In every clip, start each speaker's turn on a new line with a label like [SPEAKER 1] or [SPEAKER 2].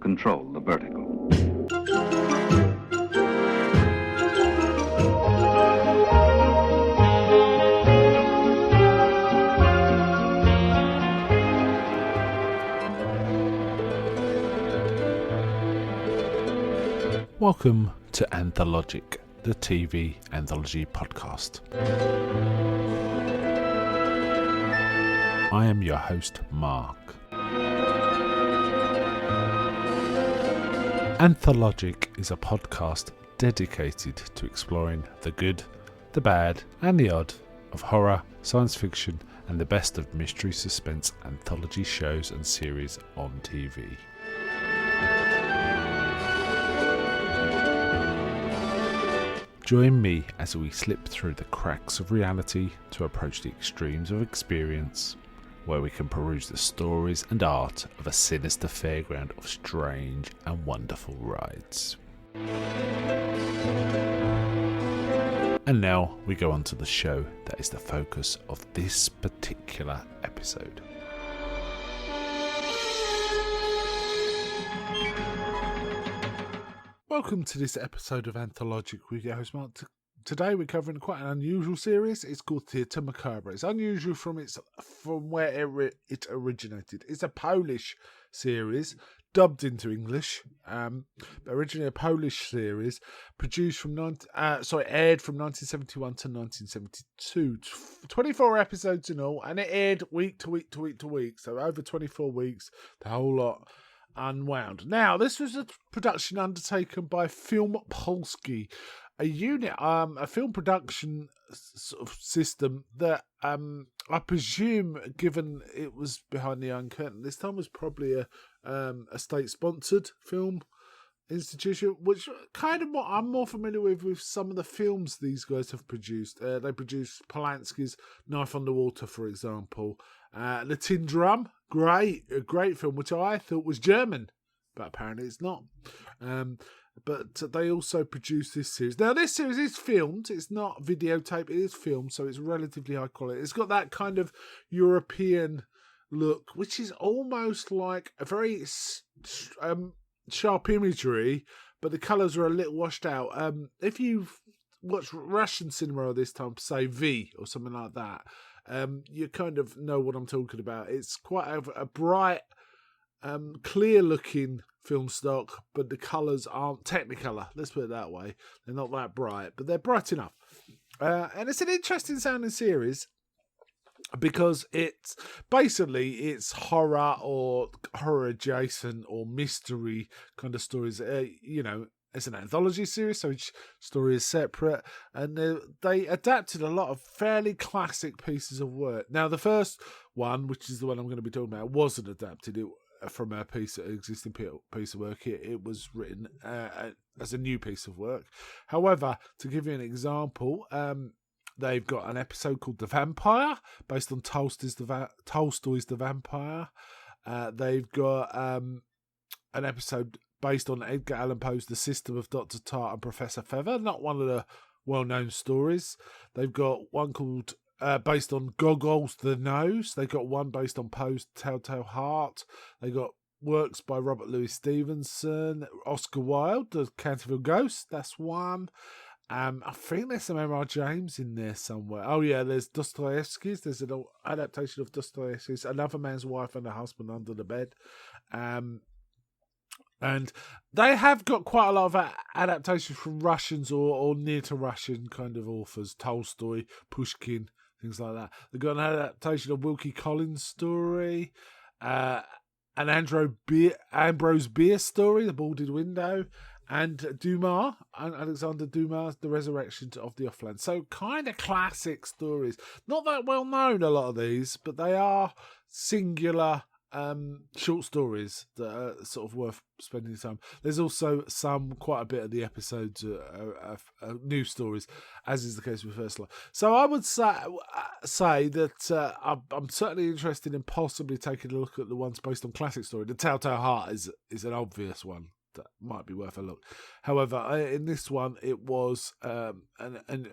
[SPEAKER 1] control the vertigo.
[SPEAKER 2] Welcome to Anthologic, the TV anthology podcast. I am your host, Mark. Anthologic is a podcast dedicated to exploring the good, the bad, and the odd of horror, science fiction, and the best of mystery suspense anthology shows and series on TV. Join me as we slip through the cracks of reality to approach the extremes of experience, where we can peruse the stories and art of a sinister fairground of strange and wonderful rides. And now we go on to the show that is the focus of this particular episode. Welcome to this episode of Anthologic with your host Mark. Today we're covering quite an unusual series. It's called Theatre Macabre. It's unusual from where it originated. It's a Polish series dubbed into English. Originally a Polish series, aired from 1971 to 1972. 24 episodes in all, and it aired week to week to week to week. So over 24 weeks, the whole lot unwound. Now, this was a production undertaken by Film Polski, a unit, a film production sort of system that I presume, given it was behind the Iron Curtain, this time was probably a state-sponsored film institution, which kind of what I'm more familiar with some of the films these guys have produced. They produced Polanski's Knife on the Water, for example. The Tin Drum, a great film, which I thought was German, but apparently it's not. But they also produced this series. Now, this series is filmed. It's not videotape. It is filmed, so it's relatively high quality. It's got that kind of European look, which is almost like a very sharp imagery, but the colours are a little washed out. If you've watched Russian cinema this time, say V or something like that, you kind of know what I'm talking about. It's quite a bright, clear-looking film stock, but the colours aren't Technicolor. Let's put it that way. They're not that bright, but they're bright enough. And it's an interesting sounding series because it's horror or horror adjacent or mystery kind of stories. It's an anthology series, so each story is separate, and they adapted a lot of fairly classic pieces of work. Now, the first one, which is the one I'm going to be talking about, wasn't adapted from an existing piece of work. It was written as a new piece of work. However, to give you an example, they've got an episode called The Vampire, based on Tolstoy's The Vampire. They've got an episode based on Edgar Allan Poe's The System of Dr. Tart and Professor Feather, not one of the well-known stories. They've got one called based on Gogol's The Nose. They've got one based on Poe's Telltale Heart. They got works by Robert Louis Stevenson, Oscar Wilde, The Canterville Ghost. That's one. I think there's some M.R. James in there somewhere. Oh yeah, there's Dostoevsky's. There's an adaptation of Dostoevsky's Another Man's Wife and a Husband Under the Bed. And they have got quite a lot of adaptations from Russians or near to Russian kind of authors. Tolstoy, Pushkin, things like that. They've got an adaptation of Wilkie Collins' story, an Ambrose Bierce story, The Boarded Window, and Dumas, Alexander Dumas' The Resurrection of the Offland. So kind of classic stories. Not that well known, a lot of these, but they are singular short stories that are sort of worth spending time. There's also quite a bit of the episodes of new stories, as is the case with First Light. So I would say that I'm certainly interested in possibly taking a look at the ones based on classic story. The Telltale Heart is an obvious one. that might be worth a look. However, in this one, it was a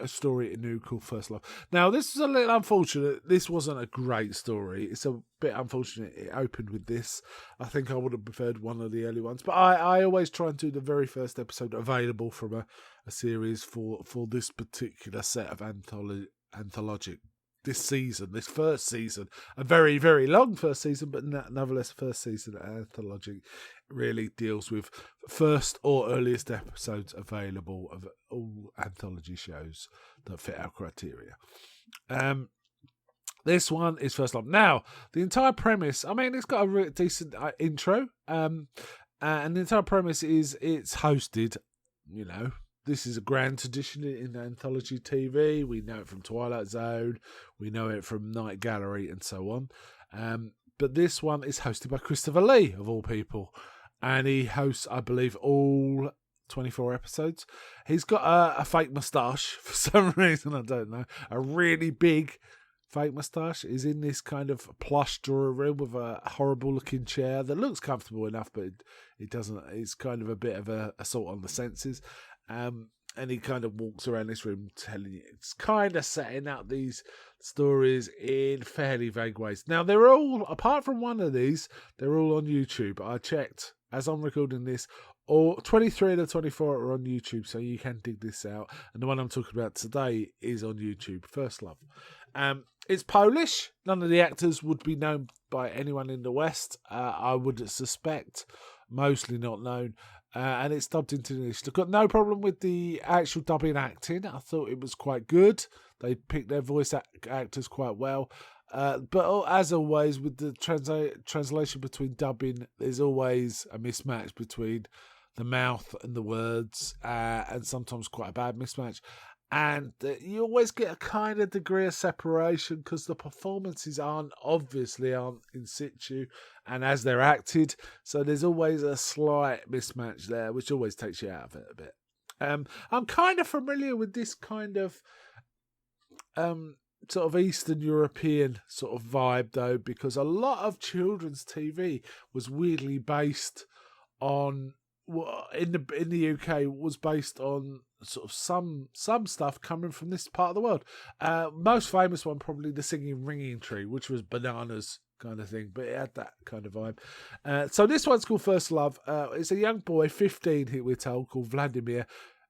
[SPEAKER 2] story new called First Love. Now, this is a little unfortunate. This wasn't a great story. It's a bit unfortunate it opened with this. I think I would have preferred one of the early ones. But I always try and do the very first episode available from a series for this particular set of Anthologic. This first season, a very, very long first season, but nonetheless, first season at Anthologic really deals with first or earliest episodes available of all anthology shows that fit our criteria. This one is First Love. Now, the entire premise, I mean, it's got a really decent intro, and the entire premise is it's hosted, you know. This is a grand tradition in anthology TV. We know it from Twilight Zone. We know it from Night Gallery and so on. But this one is hosted by Christopher Lee, of all people. And he hosts, I believe, all 24 episodes. He's got a fake moustache for some reason. I don't know. A really big fake moustache. Is in this kind of plush drawing room with a horrible looking chair that looks comfortable enough, but it doesn't. It's kind of a bit of a assault on the senses. And he kind of walks around this room telling you, it's kind of setting out these stories in fairly vague ways. Now, they're all, apart from one of these, they're all on YouTube. I checked as I'm recording this, all 23 of the 24 are on YouTube, so you can dig this out. And the one I'm talking about today is on YouTube, First Love. It's Polish. None of the actors would be known by anyone in the West. I would suspect mostly not known. And it's dubbed into English. They've got no problem with the actual dubbing acting. I thought it was quite good. They picked their voice actors quite well. But as always, with the translation between dubbing, there's always a mismatch between the mouth and the words, and sometimes quite a bad mismatch. And you always get a kind of degree of separation because the performances aren't in situ and as they're acted. So there's always a slight mismatch there, which always takes you out of it a bit. I'm kind of familiar with this kind of sort of Eastern European sort of vibe, though, because a lot of children's TV was weirdly based on, in the UK, was based on sort of some stuff coming from this part of the world. Most famous one, probably The Singing Ringing Tree, which was bananas kind of thing, but it had that kind of vibe. So this one's called First Love. It's a young boy, 15, we're told, called Vladimir.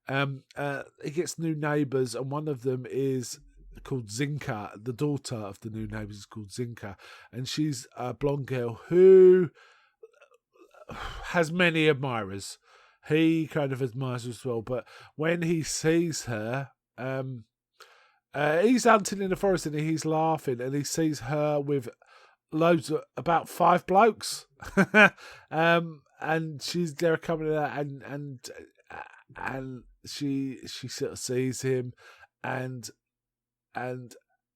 [SPEAKER 2] He gets new neighbours, and one of them is called Zinka. The daughter of the new neighbours is called Zinka, and she's a blonde girl who has many admirers. He kind of admires her as well, but when he sees her, he's hunting in the forest and he's laughing, and he sees her with about 5 blokes, and they're coming out, and she sort of sees him, and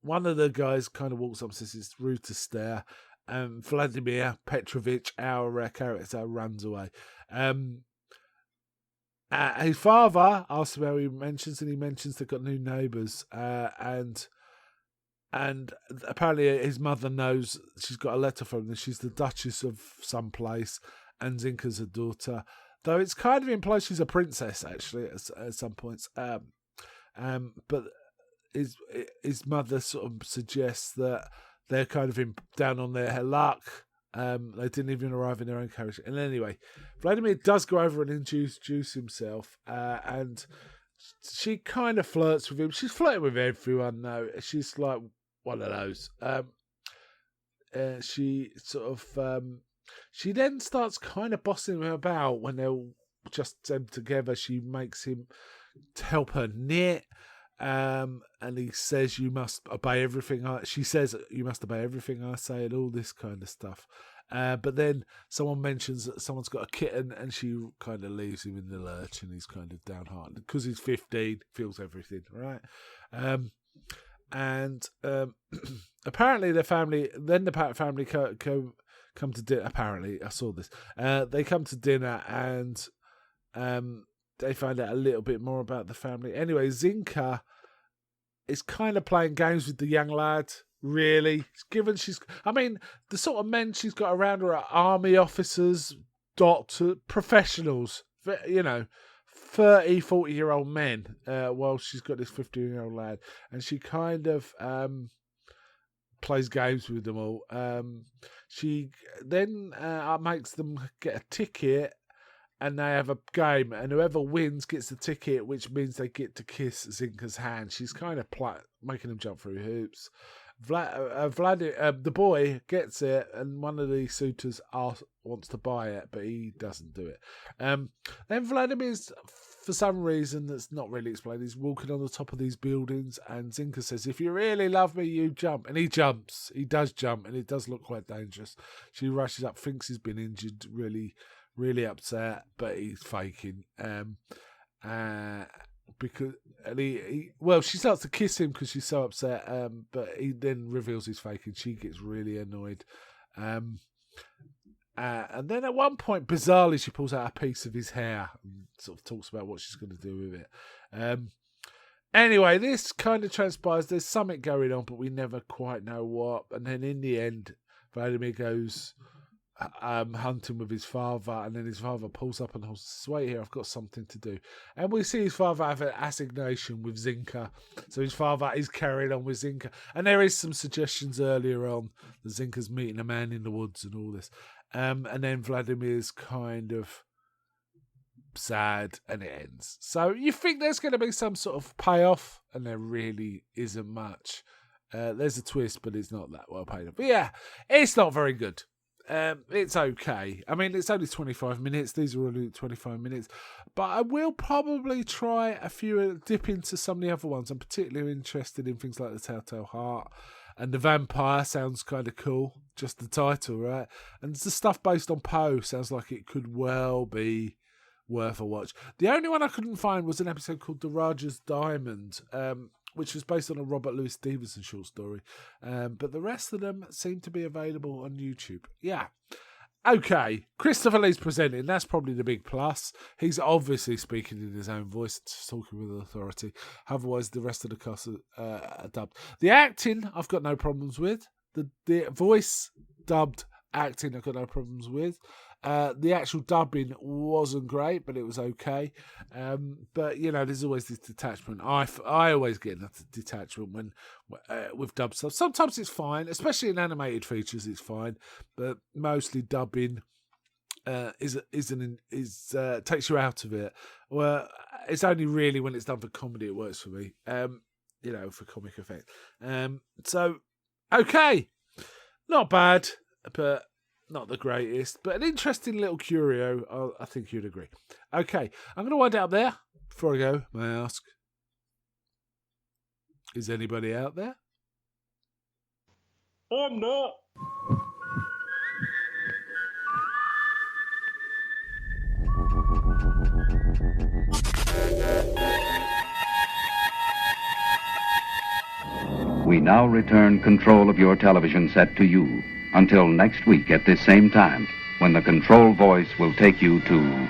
[SPEAKER 2] one of the guys kind of walks up and says it's rude to stare. Vladimir Petrovich, our character, runs away. His father asks him how he mentions they've got new neighbours, and apparently his mother knows she's got a letter from them. She's the Duchess of some place, and Zinka's a daughter. Though it's kind of implied she's a princess actually at some points. But his mother sort of suggests that they're kind of down on their luck. They didn't even arrive in their own carriage. And anyway, Vladimir does go over and introduce himself, and she kind of flirts with him. She's flirting with everyone, though. She's like one of those. She sort of, she then starts kind of bossing him about when they're just them together. She makes him help her knit. And he says you must obey everything. She says you must obey everything I say, and all this kind of stuff. But then someone mentions that someone's got a kitten, and she kind of leaves him in the lurch, and he's kind of downhearted because he's 15, feels everything, right? Apparently the family come to dinner. Apparently, I saw this. They come to dinner, and they find out a little bit more about the family. Anyway, Zinka is kind of playing games with the young lad, really. The sort of men she's got around her are army officers, doctor professionals, 30, 40-year-old men, while she's got this 15-year-old lad, and she kind of plays games with them all. She then makes them get a ticket, and they have a game, and whoever wins gets the ticket, which means they get to kiss Zinka's hand. She's kind of making them jump through hoops. The boy gets it, and one of the suitors wants to buy it, but he doesn't do it. Then Vladimir's, for some reason that's not really explained, he's walking on the top of these buildings, and Zinka says, "If you really love me, you jump." And he jumps. He does jump, and it does look quite dangerous. She rushes up, thinks he's been injured, really, really upset, but he's faking. Because she starts to kiss him because she's so upset, but he then reveals he's fake, and she gets really annoyed. And then at one point, bizarrely, she pulls out a piece of his hair and sort of talks about what she's going to do with it. Anyway, this kind of transpires. There's something going on, but we never quite know what. And then in the end, Vladimir goes hunting with his father, and then his father pulls up and says, "Wait here, I've got something to do." And we see his father have an assignation with Zinka, so his father is carrying on with Zinka, and there is some suggestions earlier on that Zinka's meeting a man in the woods and all this, and then Vladimir's kind of sad, and it ends. So you think there's going to be some sort of payoff, and there really isn't much. There's a twist, but it's not that well paid off. But yeah, it's not very good. It's okay. I mean, it's only 25 minutes. These are only 25 minutes. But I will probably try dip into some of the other ones. I'm particularly interested in things like The Telltale Heart. And The Vampire sounds kind of cool. Just the title, right? And the stuff based on Poe sounds like it could well be worth a watch. The only one I couldn't find was an episode called The Raja's Diamond, which was based on a Robert Louis Stevenson short story. But the rest of them seem to be available on YouTube. Yeah. Okay. Christopher Lee's presenting. That's probably the big plus. He's obviously speaking in his own voice, talking with authority. Otherwise, the rest of the cast are dubbed. The acting, I've got no problems with. The voice dubbed acting, I've got no problems with. The actual dubbing wasn't great, but it was okay. But there's always this detachment. I always get that detachment when with dub stuff. Sometimes it's fine, especially in animated features. It's fine, but mostly dubbing takes you out of it. Well, it's only really when it's done for comedy it works for me. For comic effect. So okay, not bad, but not the greatest, but an interesting little curio. I think you'd agree. Okay, I'm going to wind it up there. Before I go, may I ask, is anybody out there?
[SPEAKER 1] I'm not.
[SPEAKER 3] We now return control of your television set to you. Until next week at this same time, when the control voice will take you to